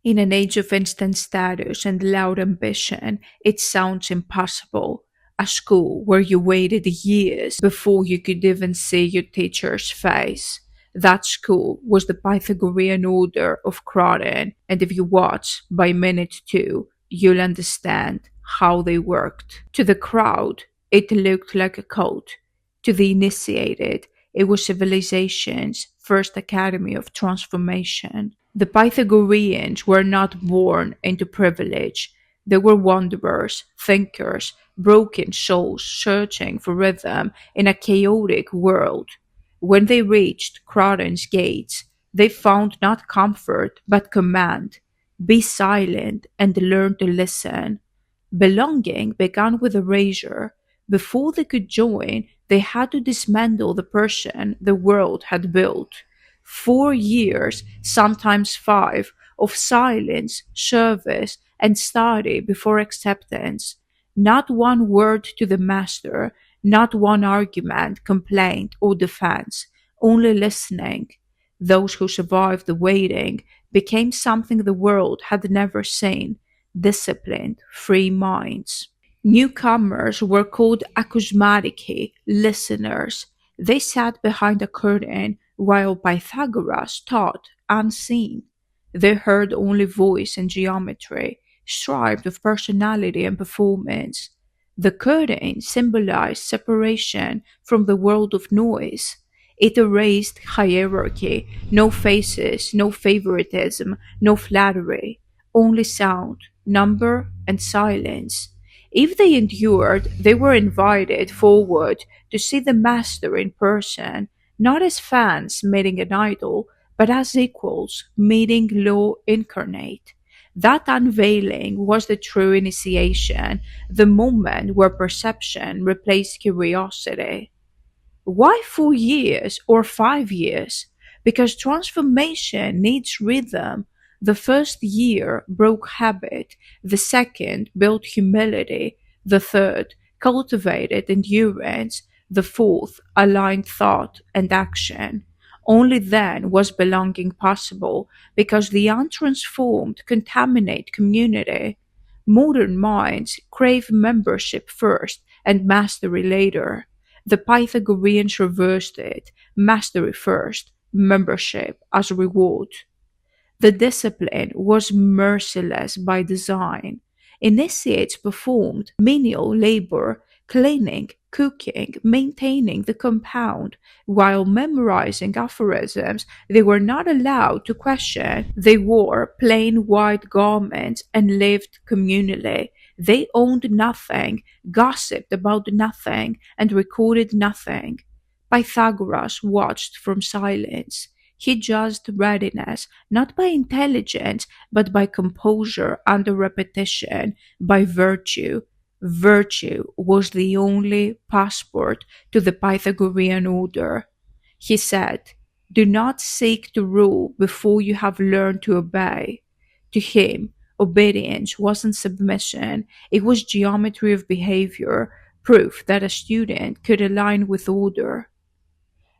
In an age of instant status and loud ambition, it sounds impossible. A school where you waited years before you could even see your teacher's face. That school was the Pythagorean Order of Croydon, and if you watch by minute two, you'll understand how they worked. To the crowd, it looked like a cult. To the initiated, it was civilization's first academy of transformation. The Pythagoreans were not born into privilege. They were wanderers, thinkers, broken souls searching for rhythm in a chaotic world. When they reached Croydon's gates, they found not comfort but command. Be silent and learn to listen. Belonging began with erasure. Before they could join, they had to dismantle the person the world had built. 4 years, sometimes five, of silence, service, and study before acceptance. Not one word to the master, not one argument, complaint, or defense, only listening. Those who survived the waiting became something the world had never seen: disciplined, free minds. Newcomers were called acousmatiki, listeners. They sat behind a curtain while Pythagoras taught unseen. They heard only voice and geometry, striped with personality and performance. The curtain symbolized separation from the world of noise. It erased hierarchy, no faces, no favoritism, no flattery, only sound, number, and silence. If they endured, they were invited forward to see the master in person, not as fans meeting an idol, but as equals meeting law incarnate. That unveiling was the true initiation, the moment where perception replaced curiosity. Why 4 years or 5 years? Because transformation needs rhythm. The first year broke habit, the second built humility, the third cultivated endurance, the fourth aligned thought and action. Only then was belonging possible, because the untransformed contaminate community. Modern minds crave membership first and mastery later. The Pythagoreans reversed it: mastery first, membership as reward. The discipline was merciless by design. Initiates performed menial labor, cleaning, cooking, maintaining the compound, while memorizing aphorisms they were not allowed to question. They wore plain white garments and lived communally. They owned nothing, gossiped about nothing, and recorded nothing. Pythagoras watched from silence. He judged readiness not by intelligence, but by composure under repetition, by virtue. Virtue was the only passport to the Pythagorean order. He said, "Do not seek to rule before you have learned to obey." To him, obedience wasn't submission, it was geometry of behavior, proof that a student could align with order.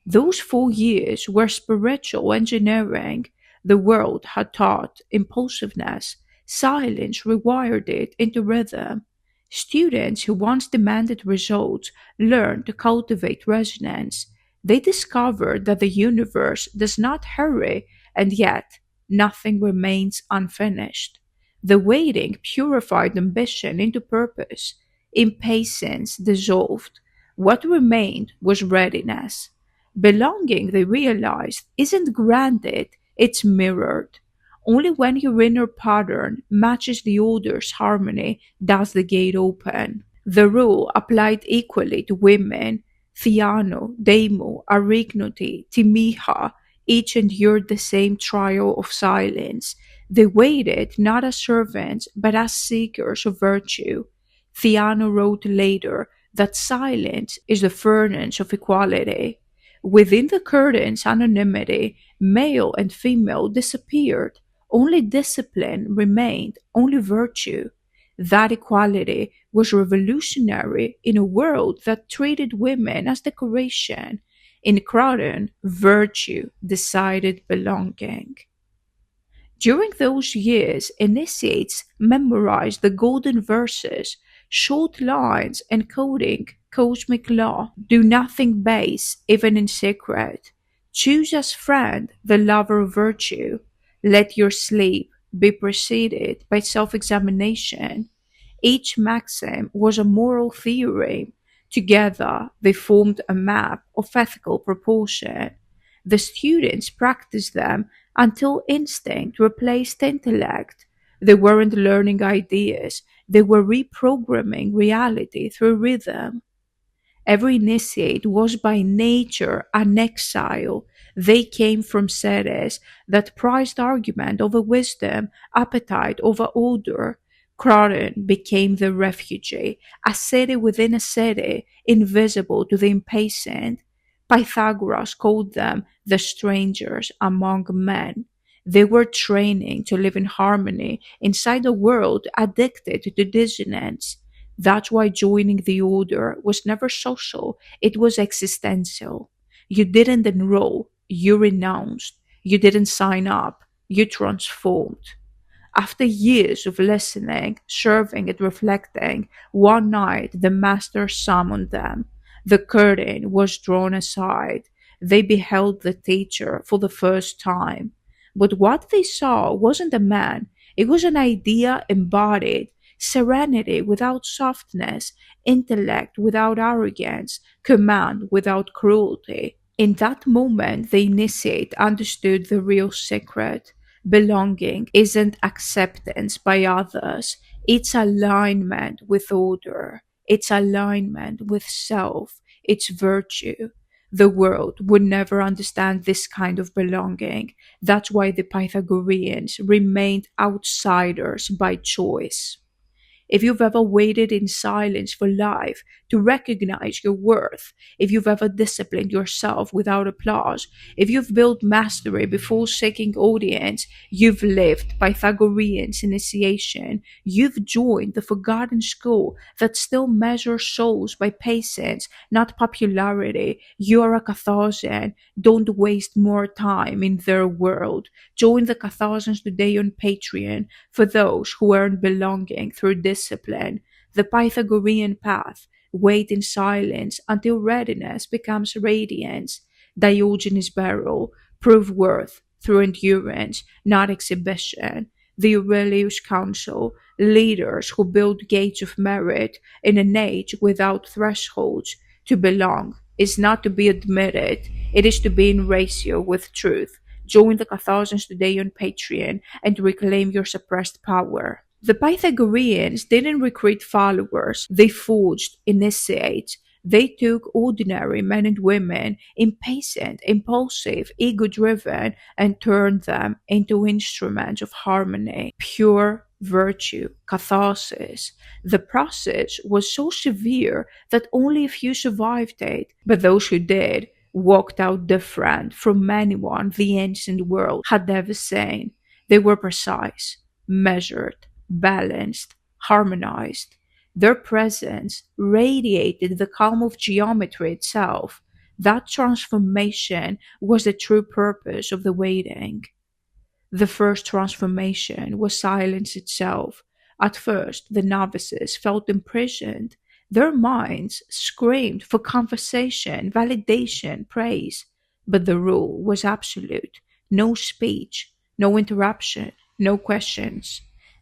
Those 4 years were spiritual engineering. The world had taught impulsiveness. Silence rewired it into rhythm. Students who once demanded results learned to cultivate resonance. They discovered that the universe does not hurry, and yet nothing remains unfinished. The waiting purified ambition into purpose. Impatience dissolved. What remained was readiness. Belonging, they realized, isn't granted, it's mirrored. Only when your inner pattern matches the order's harmony does the gate open. The rule applied equally to women. Theano, Demo, Arignoti, Timiha each endured the same trial of silence. They waited not as servants, but as seekers of virtue. Theano wrote later that silence is the furnace of equality. Within the curtain's anonymity, male and female disappeared. Only discipline remained, only virtue. That equality was revolutionary in a world that treated women as decoration. In Croydon, virtue decided belonging. During those years, initiates memorized the golden verses, short lines encoding cosmic law. Do nothing base, even in secret. Choose as friend the lover of virtue. Let your sleep be preceded by self examination. Each maxim was a moral theorem. Together, they formed a map of ethical proportion. The students practiced them until instinct replaced intellect. They weren't learning ideas, they were reprogramming reality through rhythm. Every initiate was by nature an exile. They came from cities that prized argument over wisdom, appetite over order. Croydon became the refugee, a city within a city, invisible to the impatient. Pythagoras called them the strangers among men. They were training to live in harmony inside a world addicted to dissonance. That's why joining the order was never social, it was existential. You didn't enroll, you renounced. You didn't sign up, you transformed. After years of listening, serving, and reflecting, one night the master summoned them. The curtain was drawn aside. They beheld the teacher for the first time. But what they saw wasn't a man, it was an idea embodied. Serenity without softness, intellect without arrogance, command without cruelty. In that moment, the initiate understood the real secret. Belonging isn't acceptance by others, it's alignment with order, it's alignment with self, it's virtue. The world would never understand this kind of belonging. That's why the Pythagoreans remained outsiders by choice. If you've ever waited in silence for life to recognize your worth, if you've ever disciplined yourself without applause, if you've built mastery before seeking audience, you've lived Pythagorean's initiation. You've joined the forgotten school that still measures souls by patience, not popularity. You're a Catharsian. Don't waste more time in their world. Join the Catharsians today on Patreon for those who earn belonging through discipline. The Pythagorean path. Wait in silence until readiness becomes radiance. Diogenes' barrel. Prove worth through endurance, not exhibition. The Aurelius Council. Leaders who build gates of merit in an age without thresholds. To belong is not to be admitted, it is to be in ratio with truth. Join the Catharsians today on Patreon and reclaim your suppressed power. The Pythagoreans didn't recruit followers, they forged initiates. They took ordinary men and women, impatient, impulsive, ego driven, and turned them into instruments of harmony, pure virtue, catharsis. The process was so severe that only a few survived it, but those who did walked out different from anyone the ancient world had ever seen. They were precise, measured, balanced, harmonized. Their presence radiated the calm of geometry itself. That transformation was the true purpose of the waiting. The first transformation was silence itself. At first, the novices felt imprisoned. Their minds screamed for conversation, validation, praise. But the rule was absolute: no speech, no interruption, no questions.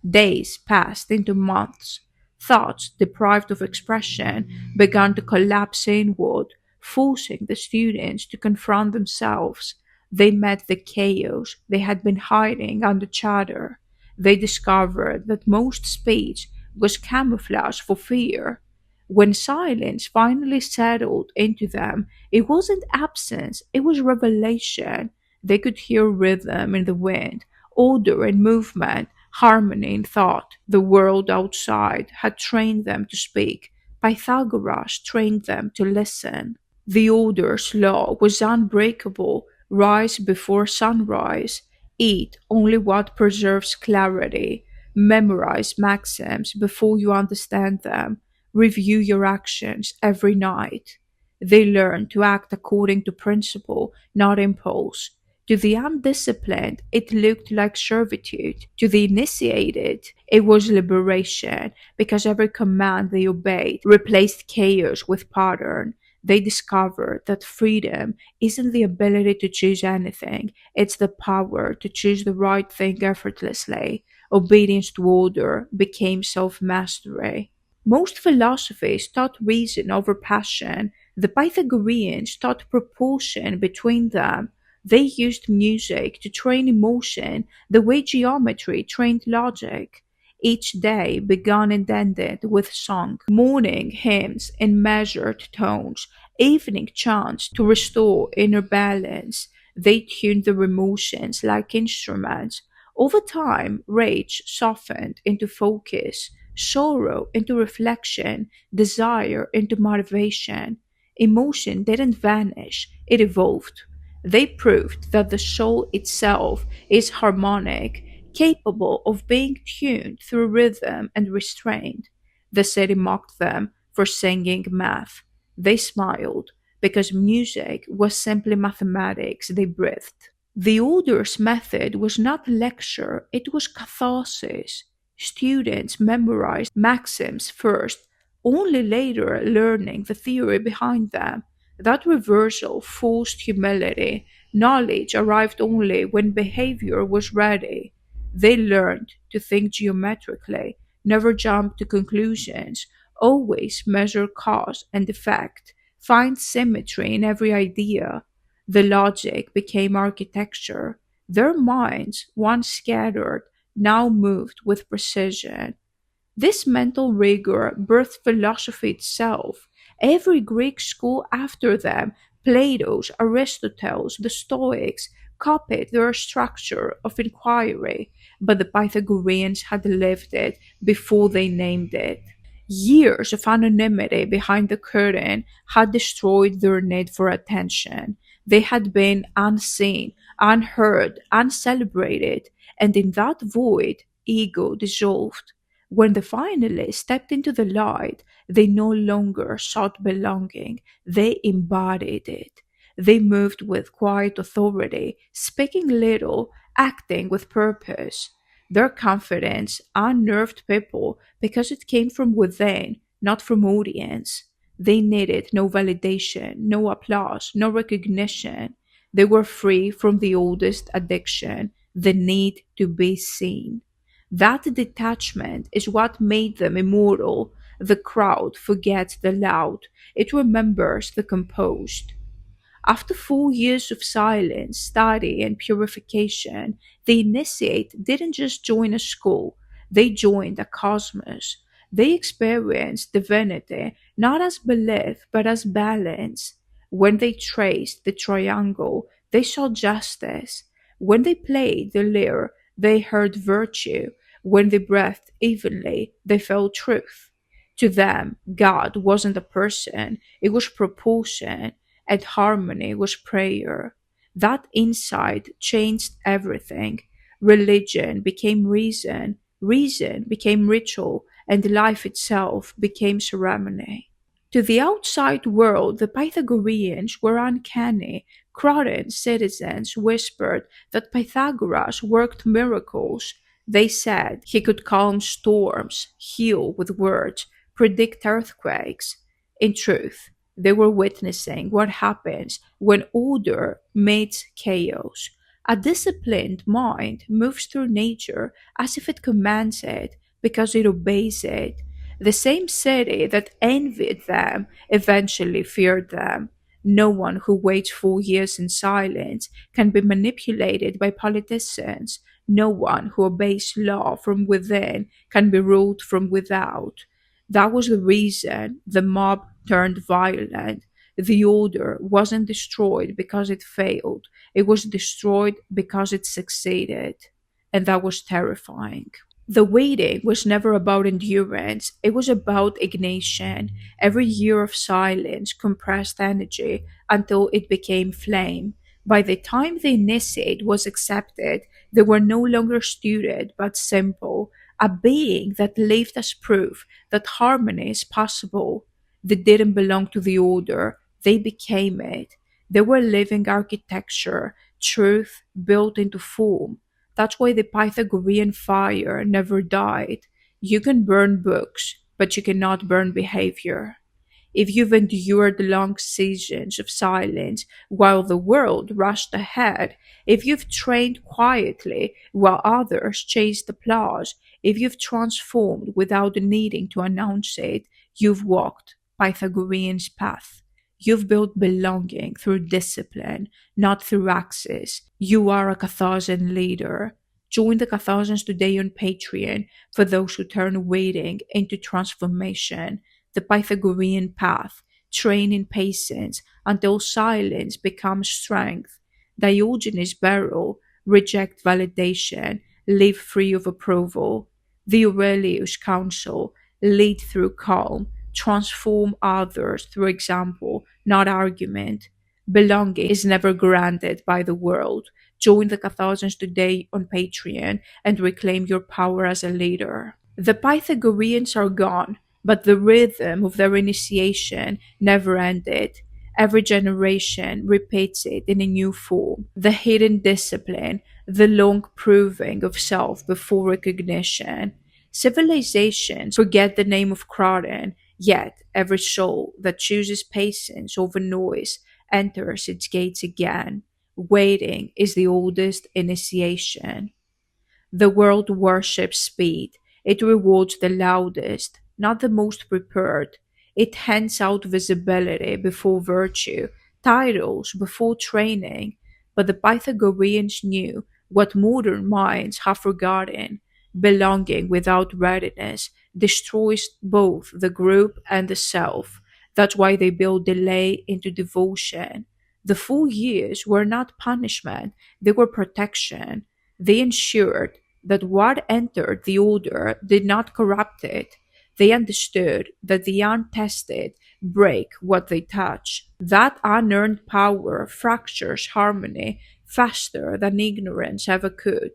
Days passed into months. Thoughts deprived of expression began to collapse inward, forcing the students to confront themselves. They met the chaos they had been hiding under chatter. They discovered that most speech was camouflage for fear. When silence finally settled into them, it wasn't absence, it was revelation. They could hear rhythm in the wind, order in movement, harmony in thought. The world outside had trained them to speak. Pythagoras trained them to listen. The order's law was unbreakable: rise before sunrise, eat only what preserves clarity, memorize maxims before you understand them, review your actions every night. They learn to act according to principle, not impulse. To the undisciplined, it looked like servitude. To the initiated, it was liberation, because every command they obeyed replaced chaos with pattern. They discovered that freedom isn't the ability to choose anything, it's the power to choose the right thing effortlessly. Obedience to order became self mastery. Most philosophies taught reason over passion. The Pythagoreans taught proportion between them. They used music to train emotion the way geometry trained logic. Each day began and ended with song, morning hymns in measured tones, evening chants to restore inner balance. They tuned their emotions like instruments. Over time, rage softened into focus, sorrow into reflection, desire into motivation. Emotion didn't vanish, it evolved. They proved that the soul itself is harmonic, capable of being tuned through rhythm and restraint. The city mocked them for singing math. They smiled because music was simply mathematics they breathed. The order's method was not lecture, it was catharsis. Students memorized maxims first, only later learning the theory behind them. That reversal forced humility. Knowledge arrived only when behavior was ready. They learned to think geometrically, never jump to conclusions, always measure cause and effect, find symmetry in every idea. The logic became architecture. Their minds, once scattered, now moved with precision. This mental rigor birthed philosophy itself. Every Greek school after them, Plato's, Aristotle's, the Stoics, copied their structure of inquiry, but the Pythagoreans had lived it before they named it. Years of anonymity behind the curtain had destroyed their need for attention. They had been unseen, unheard, uncelebrated, and in that void, ego dissolved. When they finally stepped into the light, they no longer sought belonging, they embodied it. They moved with quiet authority, speaking little, acting with purpose. Their confidence unnerved people because it came from within, not from audience. They needed no validation, no applause, no recognition. They were free from the oldest addiction, the need to be seen. That detachment is what made them immortal. The crowd forgets the loud, it remembers the composed. After 4 years of silence, study, and purification, the initiate didn't just join a school, they joined a cosmos. They experienced divinity not as belief but as balance. When they traced the triangle, they saw justice. When they played the lyre, they heard virtue. When they breathed evenly, they felt truth. To them, God wasn't a person, it was proportion, and harmony was prayer. That insight changed everything. Religion became reason, reason became ritual, and life itself became ceremony. To the outside world, the Pythagoreans were uncanny. Croton citizens whispered that Pythagoras worked miracles. They said he could calm storms, heal with words, predict earthquakes. In truth, they were witnessing what happens when order meets chaos. A disciplined mind moves through nature as if it commands it because it obeys it. The same city that envied them eventually feared them. No one who waits 4 years in silence can be manipulated by politicians. No one who obeys law from within can be ruled from without. That was the reason the mob turned violent. The order wasn't destroyed because it failed, it was destroyed because it succeeded. And that was terrifying. The waiting was never about endurance, it was about ignition. Every year of silence compressed energy until it became flame. By the time the initiate was accepted, they were no longer stupid but simple, a being that lived as proof that harmony is possible. They didn't belong to the order, they became it. They were living architecture, truth built into form. That's why the Pythagorean fire never died. You can burn books, but you cannot burn behavior. If you've endured long seasons of silence while the world rushed ahead, if you've trained quietly while others chased applause, if you've transformed without needing to announce it, you've walked Pythagorean's path. You've built belonging through discipline, not through access. You are a Catharsian leader. Join the Catharsians today on Patreon for those who turn waiting into transformation. The Pythagorean path, train in patience until silence becomes strength. Diogenes' barrel, reject validation, live free of approval. The Aurelius counsel, lead through calm, transform others through example, not argument. Belonging is never granted by the world. Join the Catharsians today on Patreon and reclaim your power as a leader. The Pythagoreans are gone, but the rhythm of their initiation never ended. Every generation repeats it in a new form. The hidden discipline, the long proving of self before recognition. Civilizations forget the name of Croton, yet every soul that chooses patience over noise enters its gates again. Waiting is the oldest initiation. The world worships speed. It rewards the loudest, not the most prepared. It hands out visibility before virtue, titles before training. But the Pythagoreans knew what modern minds have forgotten. Belonging without readiness destroys both the group and the self. That's why they build delay into devotion. The full years were not punishment, they were protection. They ensured that what entered the order did not corrupt it. They understood that the untested break what they touch. That unearned power fractures harmony faster than ignorance ever could.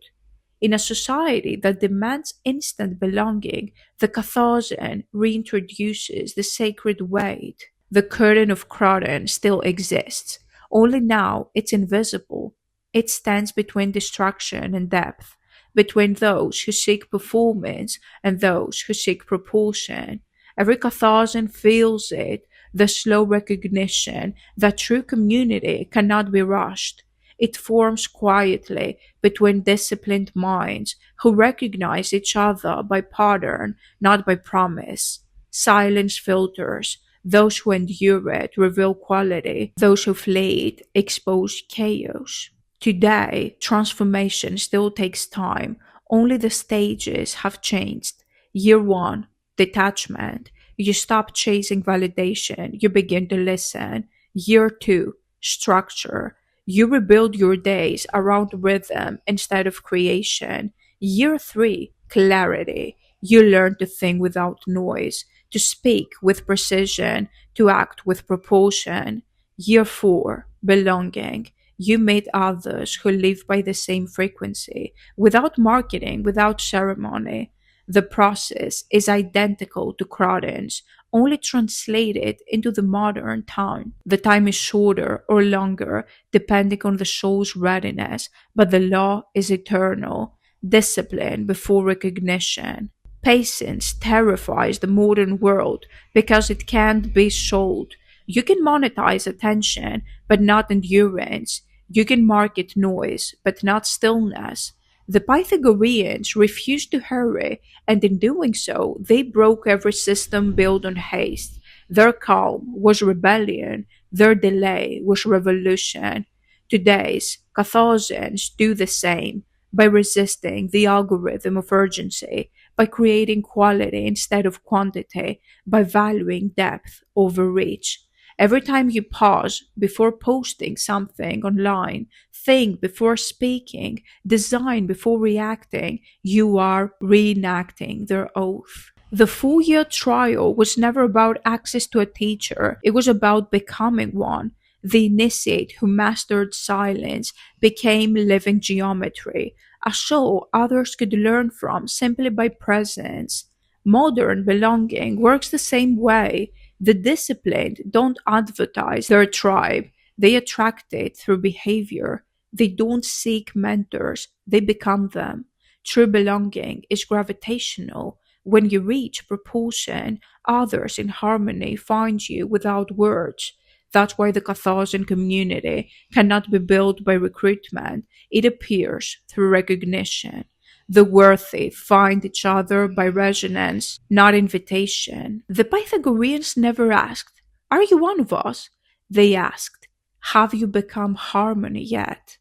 In a society that demands instant belonging, the Catharsian reintroduces the sacred weight. The curtain of Croton still exists, only now it's invisible. It stands between destruction and depth, between those who seek performance and those who seek propulsion. Every Catharsian feels it, the slow recognition that true community cannot be rushed. It forms quietly between disciplined minds who recognize each other by pattern, not by promise. Silence filters. Those who endure it reveal quality. Those who flee it expose chaos. Today, transformation still takes time. Only the stages have changed. Year one, detachment. You stop chasing validation. You begin to listen. Year two, structure. You rebuild your days around rhythm instead of creation. Year three, clarity. You learn to think without noise, to speak with precision, to act with propulsion. Year four, belonging. You meet others who live by the same frequency, without marketing, without ceremony. The process is identical to Croton's, only translated into the modern time. The time is shorter or longer, depending on the soul's readiness, but the law is eternal. Discipline before recognition. Patience terrifies the modern world because it can't be sold. You can monetize attention, but not endurance. You can market noise, but not stillness. The Pythagoreans refused to hurry, and in doing so, they broke every system built on haste. Their calm was rebellion, their delay was revolution. Today's Catharsians do the same by resisting the algorithm of urgency, by creating quality instead of quantity, by valuing depth over reach. Every time you pause before posting something online, think before speaking, design before reacting, you are reenacting their oath. The 4 year trial was never about access to a teacher, it was about becoming one. The initiate who mastered silence became living geometry, a show others could learn from simply by presence. Modern belonging works the same way. The disciplined don't advertise their tribe, they attract it through behavior. They don't seek mentors, they become them. True belonging is gravitational. When you reach proportion, others in harmony find you without words. That's why the Catharsian community cannot be built by recruitment, it appears through recognition. The worthy find each other by resonance, not invitation. The Pythagoreans never asked, "Are you one of us?" They asked, "Have you become harmony yet?"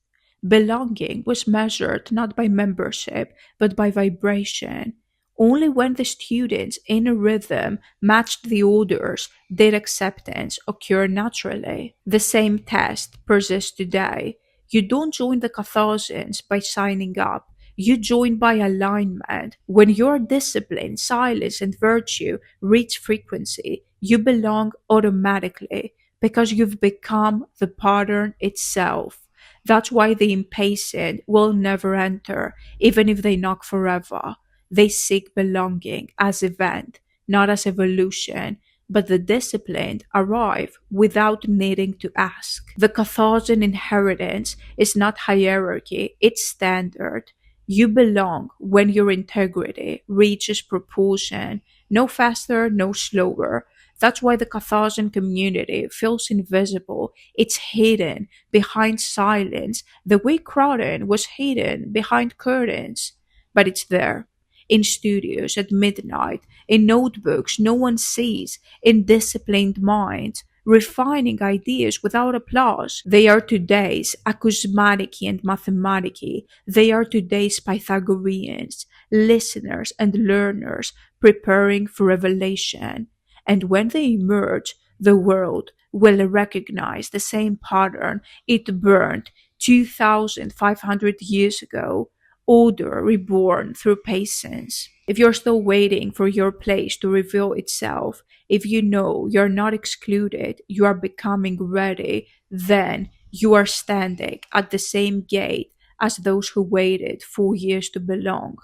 Belonging was measured not by membership, but by vibration. Only when the students' inner rhythm matched the orders did acceptance occur naturally. The same test persists today. You don't join the Catharsians by signing up. You join by alignment. When your discipline, silence, and virtue reach frequency, you belong automatically because you've become the pattern itself. That's why the impatient will never enter, even if they knock forever. They seek belonging as event, not as evolution, but the disciplined arrive without needing to ask. The Carthaginian inheritance is not hierarchy, it's standard. You belong when your integrity reaches proportion, no faster, no slower. That's why the Carthaginian community feels invisible. It's hidden behind silence, the way Croydon was hidden behind curtains. But it's there. In studios at midnight, in notebooks no one sees, in disciplined minds, refining ideas without applause. They are today's acousmatiki and mathematiki. They are today's Pythagoreans, listeners and learners preparing for revelation. And when they emerge, the world will recognize the same pattern it burned 2,500 years ago, order reborn through patience. If you're still waiting for your place to reveal itself, if you know you're not excluded, you are becoming ready, then you are standing at the same gate as those who waited 4 years to belong.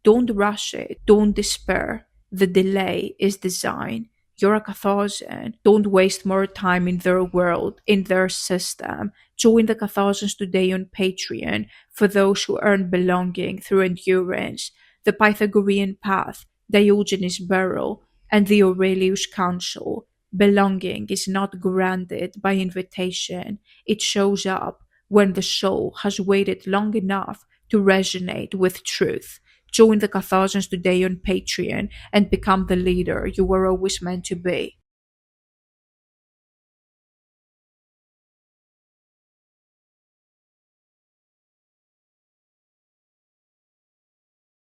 Don't rush it, don't despair. The delay is design. You're a Carthaginian. Don't waste more time in their world, in their system. Join the Catharsians today on Patreon for those who earn belonging through endurance, the Pythagorean path, Diogenes' burial, and the Aurelius Council. Belonging is not granted by invitation. It shows up when the soul has waited long enough to resonate with truth. Join the Catharsians today on Patreon and become the leader you were always meant to be.